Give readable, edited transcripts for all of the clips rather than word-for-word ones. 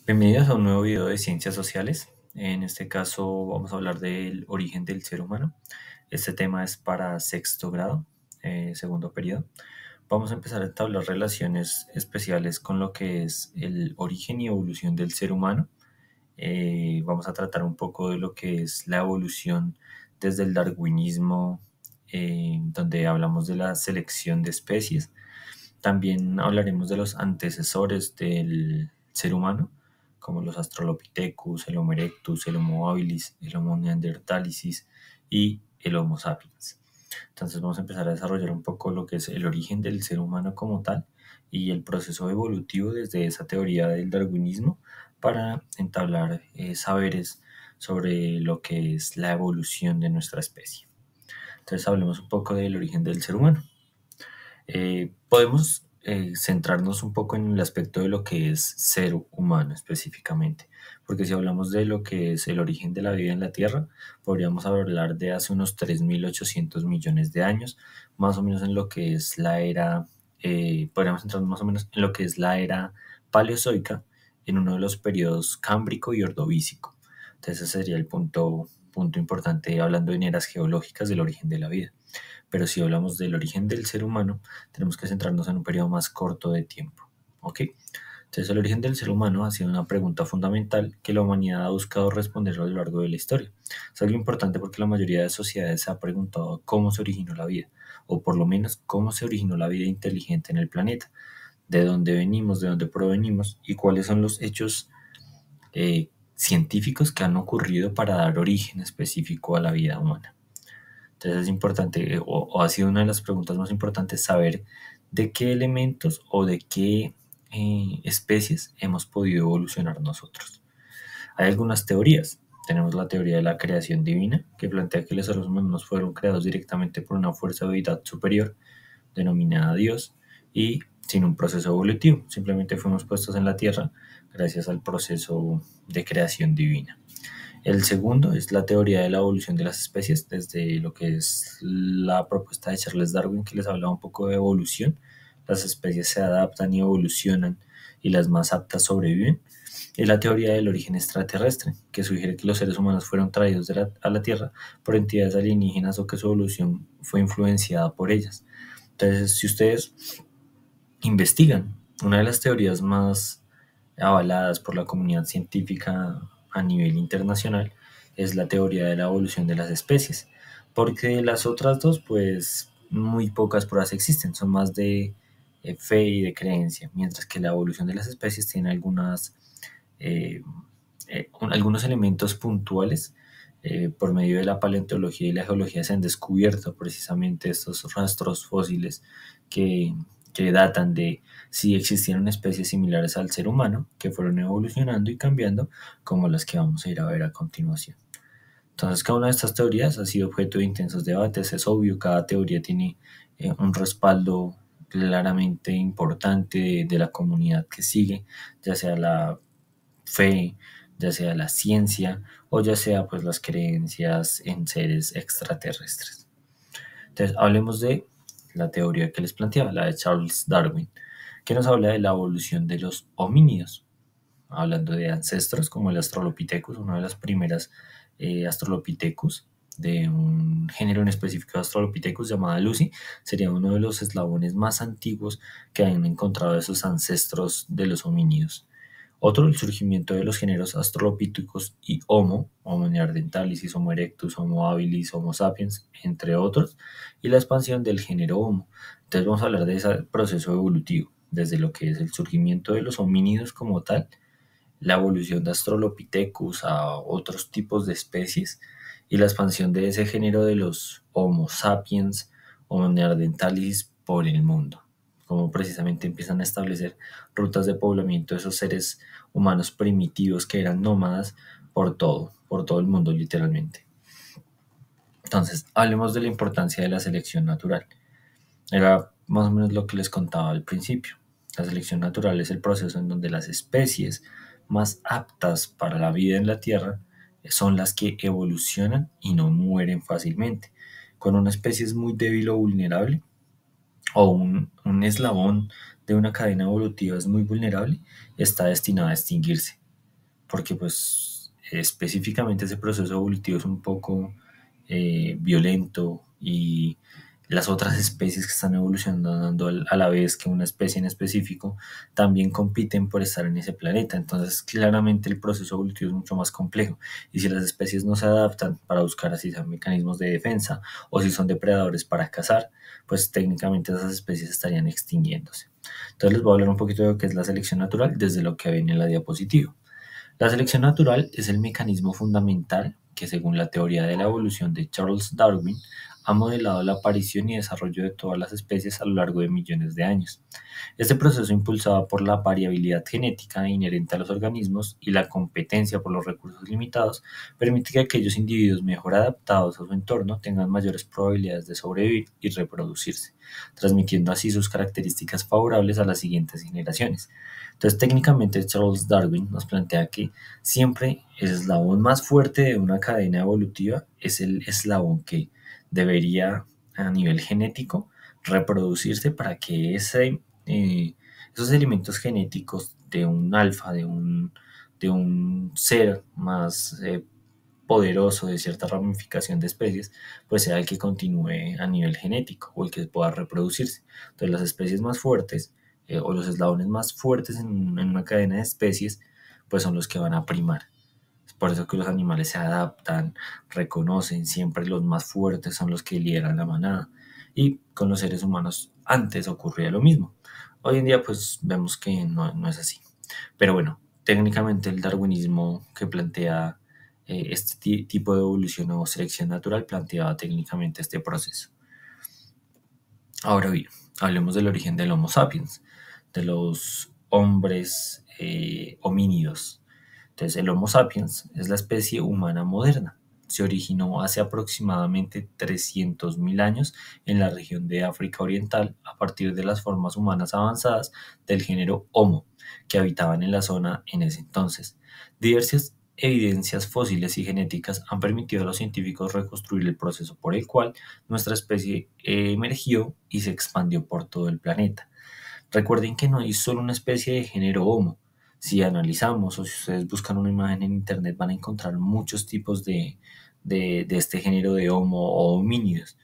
Bienvenidos a un nuevo video de ciencias sociales. En este caso vamos a hablar del origen del ser humano. Este tema es para sexto grado, segundo periodo. Vamos a empezar a entablar relaciones especiales con lo que es el origen y evolución del ser humano. Vamos a tratar un poco de lo que es la evolución desde el darwinismo, donde hablamos de la selección de especies. También hablaremos de los antecesores del ser humano, como los Australopithecus, el Homo erectus, el Homo habilis, el Homo neanderthalensis y el Homo sapiens. Entonces vamos a empezar a desarrollar un poco lo que es el origen del ser humano como tal y el proceso evolutivo desde esa teoría del darwinismo para entablar saberes sobre lo que es la evolución de nuestra especie. Entonces hablemos un poco del origen del ser humano. Podemos centrarnos un poco en el aspecto de lo que es ser humano específicamente, porque si hablamos de lo que es el origen de la vida en la Tierra, podríamos hablar de hace unos 3.800 millones de años, más o menos en lo que es la era, podríamos centrarnos más o menos en lo que es la era paleozoica, en uno de los periodos cámbrico y ordovícico. Entonces ese sería el punto importante hablando en eras geológicas del origen de la vida. Pero si hablamos del origen del ser humano, tenemos que centrarnos en un periodo más corto de tiempo. ¿Ok? Entonces, el origen del ser humano ha sido una pregunta fundamental que la humanidad ha buscado responder a lo largo de la historia. Es algo importante porque la mayoría de sociedades se ha preguntado cómo se originó la vida, o por lo menos cómo se originó la vida inteligente en el planeta, de dónde venimos, de dónde provenimos y cuáles son los hechos científicos que han ocurrido para dar origen específico a la vida humana. Entonces es importante, o ha sido una de las preguntas más importantes, saber de qué elementos o de qué especies hemos podido evolucionar nosotros. Hay algunas teorías. Tenemos la teoría de la creación divina, que plantea que los seres humanos fueron creados directamente por una fuerza de deidad superior, denominada Dios, y sin un proceso evolutivo. Simplemente fuimos puestos en la Tierra gracias al proceso de creación divina. El segundo es la teoría de la evolución de las especies, desde lo que es la propuesta de Charles Darwin, que les hablaba un poco de evolución. Las especies se adaptan y evolucionan y las más aptas sobreviven. Es la teoría del origen extraterrestre, que sugiere que los seres humanos fueron traídos a la Tierra por entidades alienígenas o que su evolución fue influenciada por ellas. Entonces, si ustedes investigan, una de las teorías más avaladas por la comunidad científica a nivel internacional es la teoría de la evolución de las especies, porque las otras dos, pues muy pocas pruebas existen, son más de fe y de creencia, mientras que la evolución de las especies tiene eh, algunos elementos puntuales. Por medio de la paleontología y la geología se han descubierto precisamente estos rastros fósiles que, que datan de si existieron especies similares al ser humano que fueron evolucionando y cambiando, como las que vamos a ir a ver a continuación. Entonces, cada una de estas teorías ha sido objeto de intensos debates. Es obvio, cada teoría tiene un respaldo claramente importante de la comunidad que sigue, ya sea la fe, ya sea la ciencia o ya sea pues las creencias en seres extraterrestres. Entonces, hablemos de la teoría que les planteaba, la de Charles Darwin, que nos habla de la evolución de los homínidos, hablando de ancestros como el Australopithecus, una de las primeras Australopithecus de un género en específico de Australopithecus llamada Lucy, sería uno de los eslabones más antiguos que han encontrado esos ancestros de los homínidos. Otro, el surgimiento de los géneros Australopithecus y Homo neanderthalensis, Homo erectus, Homo habilis, Homo sapiens, entre otros, y la expansión del género Homo. Entonces vamos a hablar de ese proceso evolutivo, desde lo que es el surgimiento de los homínidos como tal, la evolución de Australopithecus a otros tipos de especies y la expansión de ese género de los Homo sapiens, Homo neanderthalensis por el mundo, como precisamente empiezan a establecer rutas de poblamiento de esos seres humanos primitivos que eran nómadas por todo el mundo literalmente. Entonces, hablemos de la importancia de la selección natural. Era más o menos lo que les contaba al principio. La selección natural es el proceso en donde las especies más aptas para la vida en la Tierra son las que evolucionan y no mueren fácilmente. Cuando una especie es muy débil o vulnerable, o un eslabón de una cadena evolutiva es muy vulnerable, está destinada a extinguirse. porque pues específicamente ese proceso evolutivo es un poco violento y las otras especies que están evolucionando a la vez que una especie en específico también compiten por estar en ese planeta. Entonces, claramente el proceso evolutivo es mucho más complejo. Y si las especies no se adaptan para buscar así sean mecanismos de defensa o si son depredadores para cazar, pues técnicamente esas especies estarían extinguiéndose. Entonces les voy a hablar un poquito de lo que es la selección natural desde lo que ven en la diapositiva. La selección natural es el mecanismo fundamental que, según la teoría de la evolución de Charles Darwin, ha modelado la aparición y desarrollo de todas las especies a lo largo de millones de años. Este proceso, impulsado por la variabilidad genética inherente a los organismos y la competencia por los recursos limitados, permite que aquellos individuos mejor adaptados a su entorno tengan mayores probabilidades de sobrevivir y reproducirse, transmitiendo así sus características favorables a las siguientes generaciones. Entonces, técnicamente, Charles Darwin nos plantea que siempre el eslabón más fuerte de una cadena evolutiva es el eslabón que debería, a nivel genético, reproducirse para que esos elementos genéticos de un alfa, de un ser más poderoso de cierta ramificación de especies, pues sea el que continúe a nivel genético o el que pueda reproducirse. Entonces las especies más fuertes o los eslabones más fuertes en una cadena de especies, pues son los que van a primar. Es por eso que los animales se adaptan, reconocen, siempre los más fuertes son los que lideran la manada. Y con los seres humanos antes ocurría lo mismo. Hoy en día pues vemos que no es así. Pero bueno, técnicamente el darwinismo que plantea este tipo de evolución o selección natural planteaba técnicamente este proceso. Ahora bien, hablemos del origen del Homo sapiens, de los hombres homínidos. Entonces, el Homo sapiens es la especie humana moderna. Se originó hace aproximadamente 300.000 años en la región de África Oriental a partir de las formas humanas avanzadas del género Homo, que habitaban en la zona en ese entonces. Diversas evidencias fósiles y genéticas han permitido a los científicos reconstruir el proceso por el cual nuestra especie emergió y se expandió por todo el planeta. Recuerden que no hay solo una especie de género Homo. Si analizamos o si ustedes buscan una imagen en internet van a encontrar muchos tipos de este género de Homo o homínidos,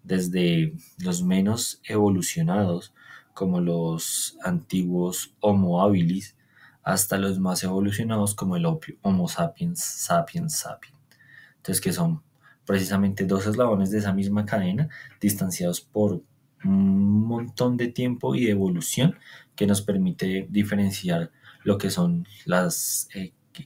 desde los menos evolucionados como los antiguos Homo habilis hasta los más evolucionados como el Homo sapiens sapiens sapiens. Entonces, que son precisamente dos eslabones de esa misma cadena, distanciados por un montón de tiempo y de evolución que nos permite diferenciar lo que son las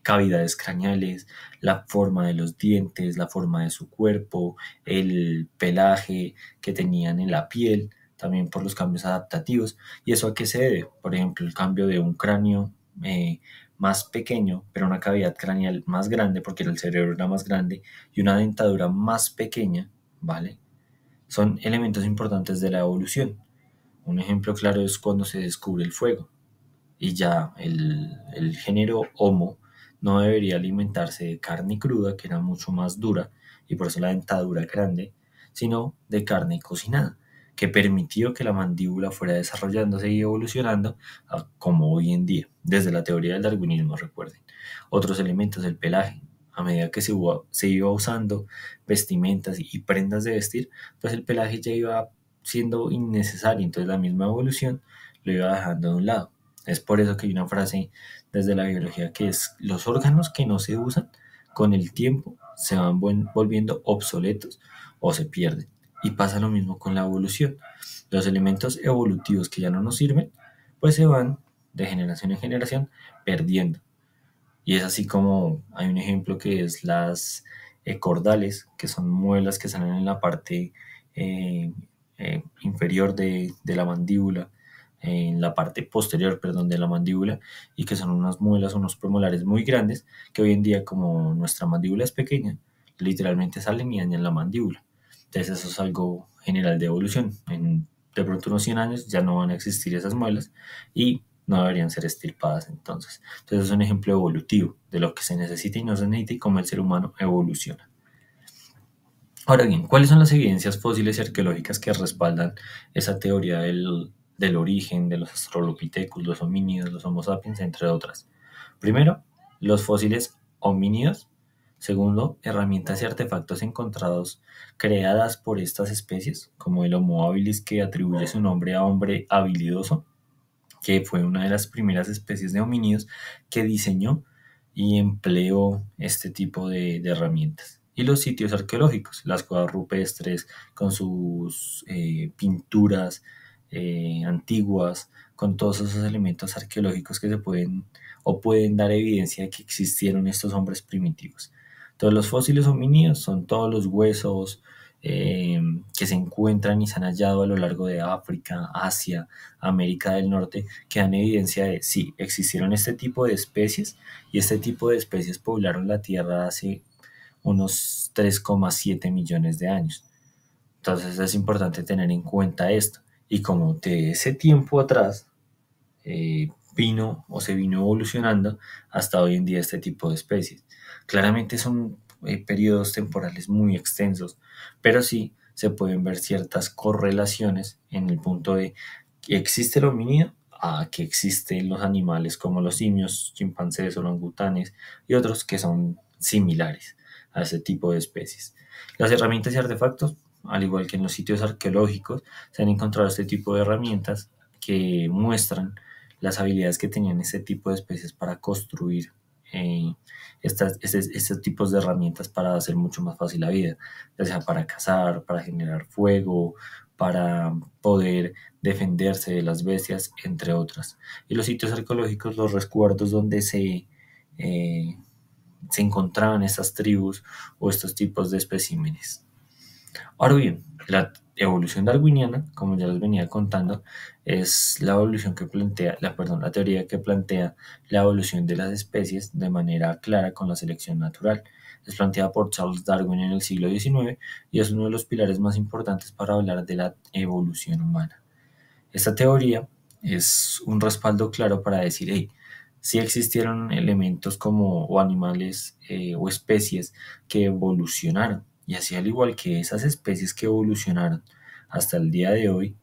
cavidades craneales, la forma de los dientes, la forma de su cuerpo, el pelaje que tenían en la piel, también por los cambios adaptativos. ¿Y eso a qué se debe? Por ejemplo, el cambio de un cráneo más pequeño, pero una cavidad craneal más grande, porque el cerebro era más grande, y una dentadura más pequeña, ¿vale? Son elementos importantes de la evolución. Un ejemplo claro es cuando se descubre el fuego y ya el género Homo no debería alimentarse de carne cruda, que era mucho más dura, y por eso la dentadura grande, sino de carne cocinada, que permitió que la mandíbula fuera desarrollándose y evolucionando como hoy en día, desde la teoría del darwinismo, recuerden. Otros elementos del pelaje, a medida que se iba usando vestimentas y prendas de vestir, pues el pelaje ya iba siendo innecesario, entonces la misma evolución lo iba dejando de un lado. Es por eso que hay una frase desde la biología que es: los órganos que no se usan con el tiempo se van volviendo obsoletos o se pierden. Y pasa lo mismo con la evolución. Los elementos evolutivos que ya no nos sirven, pues se van de generación en generación perdiendo. Y es así como hay un ejemplo que es las cordales, que son muelas que salen en la parte eh, inferior de la mandíbula, en la parte posterior, perdón, de la mandíbula, y que son unas muelas, unos premolares muy grandes, que hoy en día, como nuestra mandíbula es pequeña, literalmente salen y dañan la mandíbula. Entonces eso es algo general de evolución. De pronto unos 100 años ya no van a existir esas muelas y no deberían ser estirpadas entonces. Entonces es un ejemplo evolutivo de lo que se necesita y no se necesita y cómo el ser humano evoluciona. Ahora bien, ¿cuáles son las evidencias fósiles y arqueológicas que respaldan esa teoría del origen de los australopithecus, los homínidos, los homo sapiens, entre otras? Primero, los fósiles homínidos. Segundo, herramientas y artefactos encontrados creadas por estas especies, como el Homo habilis, que atribuye su nombre a hombre habilidoso, que fue una de las primeras especies de homínidos que diseñó y empleó este tipo de herramientas. Y los sitios arqueológicos, las cuevas rupestres con sus pinturas antiguas, con todos esos elementos arqueológicos que se pueden o pueden dar evidencia de que existieron estos hombres primitivos. Entonces los fósiles homínidos son todos los huesos eh, que se encuentran y se han hallado a lo largo de África, Asia, América del Norte, que dan evidencia de sí, existieron este tipo de especies y este tipo de especies poblaron la Tierra hace unos 3,7 millones de años. Entonces es importante tener en cuenta esto. Y como de ese tiempo atrás vino o se vino evolucionando hasta hoy en día este tipo de especies. Claramente son periodos temporales muy extensos, pero sí se pueden ver ciertas correlaciones en el punto de que existe el homínido a que existen los animales como los simios, chimpancés, orangutanes y otros que son similares a ese tipo de especies. Las herramientas y artefactos, al igual que en los sitios arqueológicos, se han encontrado este tipo de herramientas que muestran las habilidades que tenían este tipo de especies para construir eh, estos tipos de herramientas para hacer mucho más fácil la vida, ya sea para cazar, para generar fuego, para poder defenderse de las bestias, entre otras. Y los sitios arqueológicos, los resguardos donde eh, se encontraban estas tribus o estos tipos de especímenes. Ahora bien, la evolución darwiniana, como ya les venía contando, es la evolución que plantea, la teoría que plantea la evolución de las especies de manera clara con la selección natural. Es planteada por Charles Darwin en el siglo XIX y es uno de los pilares más importantes para hablar de la evolución humana. Esta teoría es un respaldo claro para decir, hey, sí existieron elementos como o animales o especies que evolucionaron y así al igual que esas especies que evolucionaron hasta el día de hoy,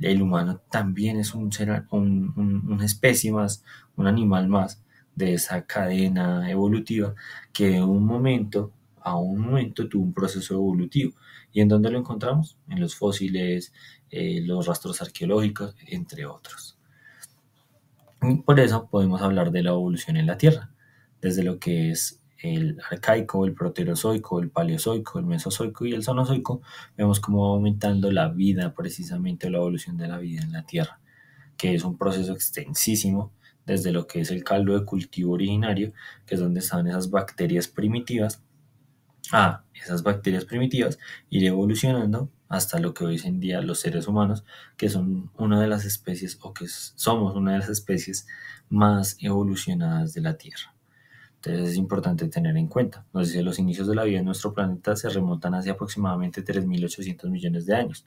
el humano también es una especie más, un animal más de esa cadena evolutiva que de un momento a un momento tuvo un proceso evolutivo. ¿Y en dónde lo encontramos? En los fósiles, los rastros arqueológicos, entre otros. Y por eso podemos hablar de la evolución en la Tierra, desde lo que es el arcaico, el proterozoico, el paleozoico, el mesozoico y el cenozoico, vemos cómo va aumentando la vida, precisamente la evolución de la vida en la Tierra, que es un proceso extensísimo desde lo que es el caldo de cultivo originario, que es donde estaban esas bacterias primitivas, a esas bacterias primitivas, ir evolucionando hasta lo que hoy en día los seres humanos, que son una de las especies o que somos una de las especies más evolucionadas de la Tierra. Entonces es importante tener en cuenta. Nos dice los inicios de la vida en nuestro planeta se remontan hace aproximadamente 3.800 millones de años.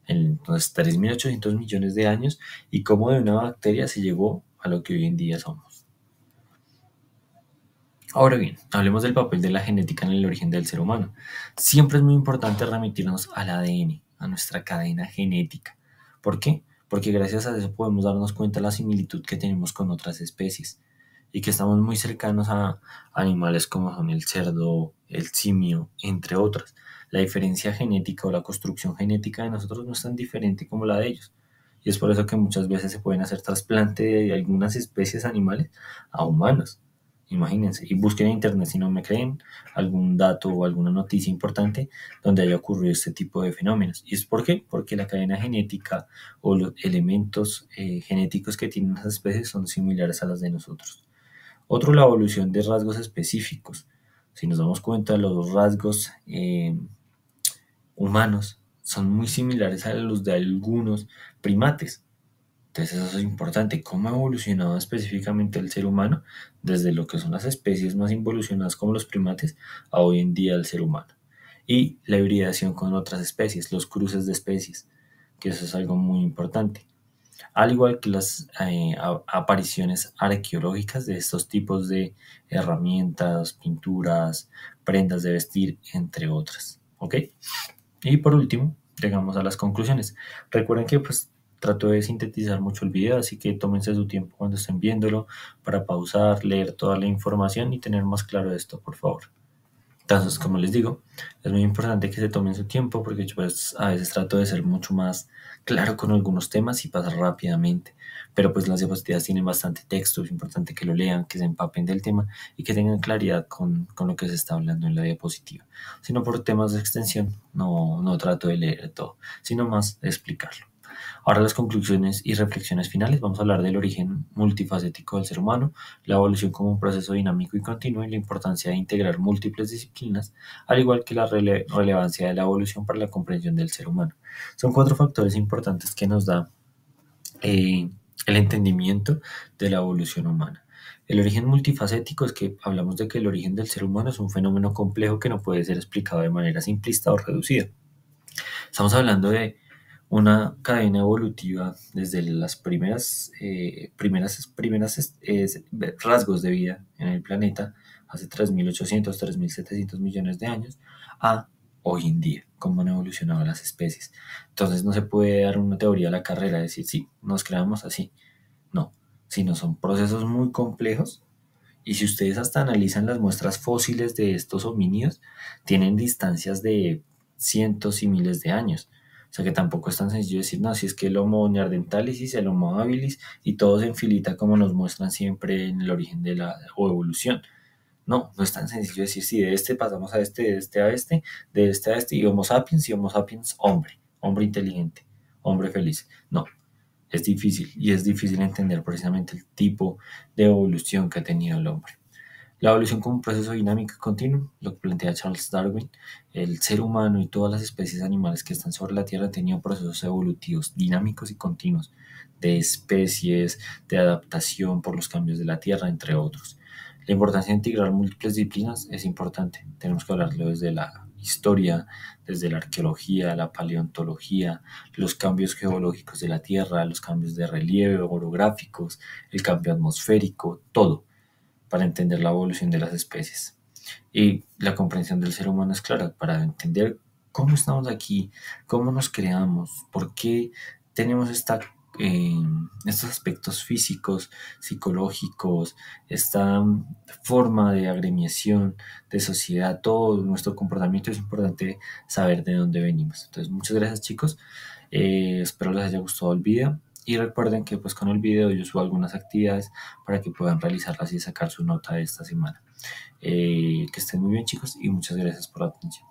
Entonces 3.800 millones de años y cómo de una bacteria se llegó a lo que hoy en día somos. Ahora bien, hablemos del papel de la genética en el origen del ser humano. Siempre es muy importante remitirnos al ADN, a nuestra cadena genética. ¿Por qué? Porque gracias a eso podemos darnos cuenta de la similitud que tenemos con otras especies y que estamos muy cercanos a animales como son el cerdo, el simio, entre otras. La diferencia genética o la construcción genética de nosotros no es tan diferente como la de ellos. Y es por eso que muchas veces se pueden hacer trasplante de algunas especies animales a humanos. Imagínense, y busquen en internet si no me creen algún dato o alguna noticia importante donde haya ocurrido este tipo de fenómenos. ¿Y es por qué? Porque la cadena genética o los elementos genéticos que tienen las especies son similares a las de nosotros. Otro, la evolución de rasgos específicos. Si nos damos cuenta, los rasgos humanos son muy similares a los de algunos primates. Entonces eso es importante, cómo ha evolucionado específicamente el ser humano desde lo que son las especies más evolucionadas como los primates a hoy en día el ser humano. Y la hibridación con otras especies, los cruces de especies, que eso es algo muy importante. Al igual que las apariciones arqueológicas de estos tipos de herramientas, pinturas, prendas de vestir, entre otras. ¿Ok? Y por último, llegamos a las conclusiones. Recuerden que pues Trato de sintetizar mucho el video, así que tómense su tiempo cuando estén viéndolo para pausar, leer toda la información y tener más claro esto, por favor. Entonces, como les digo, es muy importante que se tomen su tiempo porque yo pues a veces trato de ser mucho más claro con algunos temas y pasar rápidamente, pero pues las diapositivas tienen bastante texto, es importante que lo lean, que se empapen del tema y que tengan claridad con lo que se está hablando en la diapositiva. Si no por temas de extensión, no trato de leer todo, sino más de explicarlo. Ahora las conclusiones y reflexiones finales. Vamos a hablar del origen multifacético del ser humano, la evolución como un proceso dinámico y continuo y la importancia de integrar múltiples disciplinas, al igual que la relevancia de la evolución para la comprensión del ser humano. Son 4 factores importantes que nos da eh, el entendimiento de la evolución humana. El origen multifacético es que hablamos de que el origen del ser humano es un fenómeno complejo que no puede ser explicado de manera simplista o reducida. Estamos hablando de una cadena evolutiva desde las rasgos de vida en el planeta hace 3.800, 3.700 millones de años a hoy en día, cómo han evolucionado las especies. Entonces no se puede dar una teoría a la carrera, decir, sí, nos creamos así. No, sino son procesos muy complejos y si ustedes hasta analizan las muestras fósiles de estos homínidos, tienen distancias de cientos y miles de años. O sea que tampoco es tan sencillo decir, no, si es que el Homo neanderthalis, el Homo habilis y todos en filita como nos muestran siempre en el origen de la o evolución. No es tan sencillo decir, si de este pasamos a este, de este a este, de este a este, y Homo sapiens hombre inteligente, hombre feliz. No, es difícil y es difícil entender precisamente el tipo de evolución que ha tenido el hombre. La evolución como un proceso dinámico y continuo, lo que plantea Charles Darwin, el ser humano y todas las especies animales que están sobre la Tierra han tenido procesos evolutivos dinámicos y continuos de especies, de adaptación por los cambios de la Tierra, entre otros. La importancia de integrar múltiples disciplinas es importante. Tenemos que hablarlo desde la historia, desde la arqueología, la paleontología, los cambios geológicos de la Tierra, los cambios de relieve, orográficos, el cambio atmosférico, todo para entender la evolución de las especies. Y la comprensión del ser humano es clara para entender cómo estamos aquí, cómo nos creamos, por qué tenemos estos aspectos físicos, psicológicos, esta forma de agremiación, de sociedad, todo nuestro comportamiento es importante saber de dónde venimos. Entonces, muchas gracias chicos, espero les haya gustado el video. Y recuerden que pues con el video yo subo algunas actividades para que puedan realizarlas y sacar su nota de esta semana. Que estén muy bien chicos y muchas gracias por la atención.